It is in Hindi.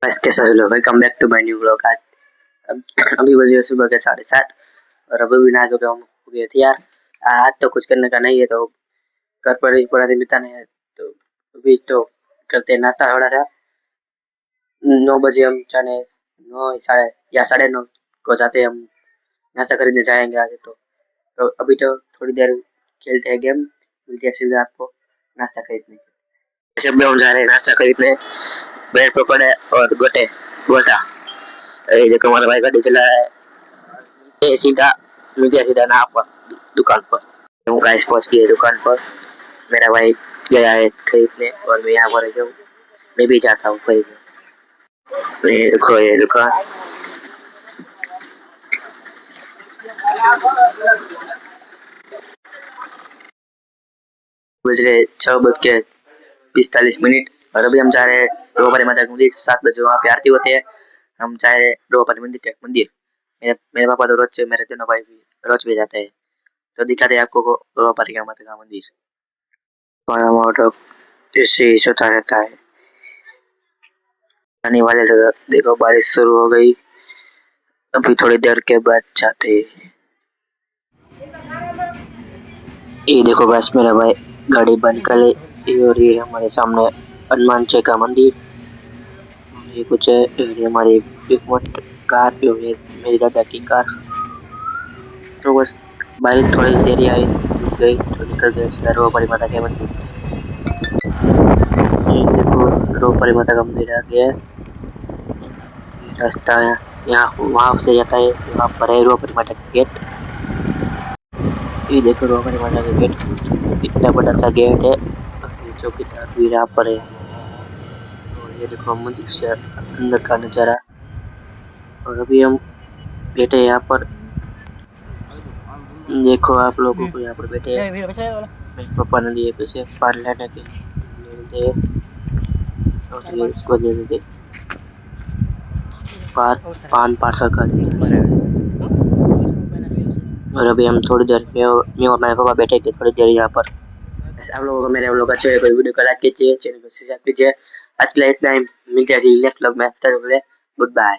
बस कैसा चलो welcome back to my new vlog. आज अभी बजे सुबह के 7:30 और अभी भी नहा धो हम हो गए थे यार। आज तो कुछ करने का नहीं है तो घर पर ही पूरा दिन बिताने है। तो अभी तो करते हैं नाश्ता थोड़ा सा। 9 बजे हम जाने 9 या 9:30 को जाते हैं हम नाश्ता खरीदने जाएंगे आज तो अभी तो थोड़ी देर खेलते हैं गेम। मिलते हैं सीधे आपको नाश्ता खरीदने। जब भी हम जा रहे हैं नाश्ता खरीदने ब्रेड पकौड़े और गोटा। ये देखो हमारा भाई गाड़ी चला है। ये सीधा मुझे सीधा ना पर दुकान पर हम गाइस पहुंच गए दुकान पर। मेरा भाई गया है खरीदने और मैं यहाँ पर हूँ। मैं भी जाता हूँ खरीदने। ये देखो ये दुकान। बज रहे 6:45 और अभी हम जा रहे हैं द्रौपदी माता मंदिर। 7 बजे वहाँ पे आरती होती है। हम जा रहे हैं द्रौपदी मंदिर। मेरे मेरे पापा तो रोज मेरे दोनों भाई भी रोज भी जाते हैं। तो दिखाते हैं आपको द्रौपदी माता का मंदिर। ऐसे ही होता रहता है। आने वाले तो देखो बारिश शुरू हो गई। अभी थोड़ी देर के बाद जाते हैं। ये देखो बस मेरा भाई गाड़ी बंद कर और ये हमारे सामने हनुमान जी का मंदिर। ये कुछ है ये हमारी कार जो है मेरी दादा की कार। तो बस बारिश थोड़ी देर ही आई रुक गई तो निकल गए द्रौपदी माता के मंदिर। ये देखो द्रौपदी माता का मंदिर आ गया है। रास्ता है यहाँ वहाँ से जाता है। वहाँ पर है द्रौपदी माता का गेट। ये देखो द्रौपदी माता का गेट इतना बड़ा सा गेट है जो कि तस्वीर यहाँ पर है। और ये देखो मंदिर से अंदर का नजारा। और अभी हम बैठे यहाँ पर। देखो आप लोगों को यहाँ पर बैठे हैं। मेरे पापा ने दिए पैसे पान लेने के लिए और ये इसको दे देते पान पार्सल कर दिया। और अभी हम थोड़ी देर में और मेरे पापा बैठे थे थोड़ी देर यहाँ पर। आप लोगों को मेरे व्लॉग अच्छे लगे वीडियो को लाइक कीजिए, चैनल को सब्सक्राइब कीजिए। आज के लिए इतना ही। मिलते हैं नेक्स्ट व्लॉग में। Good bye.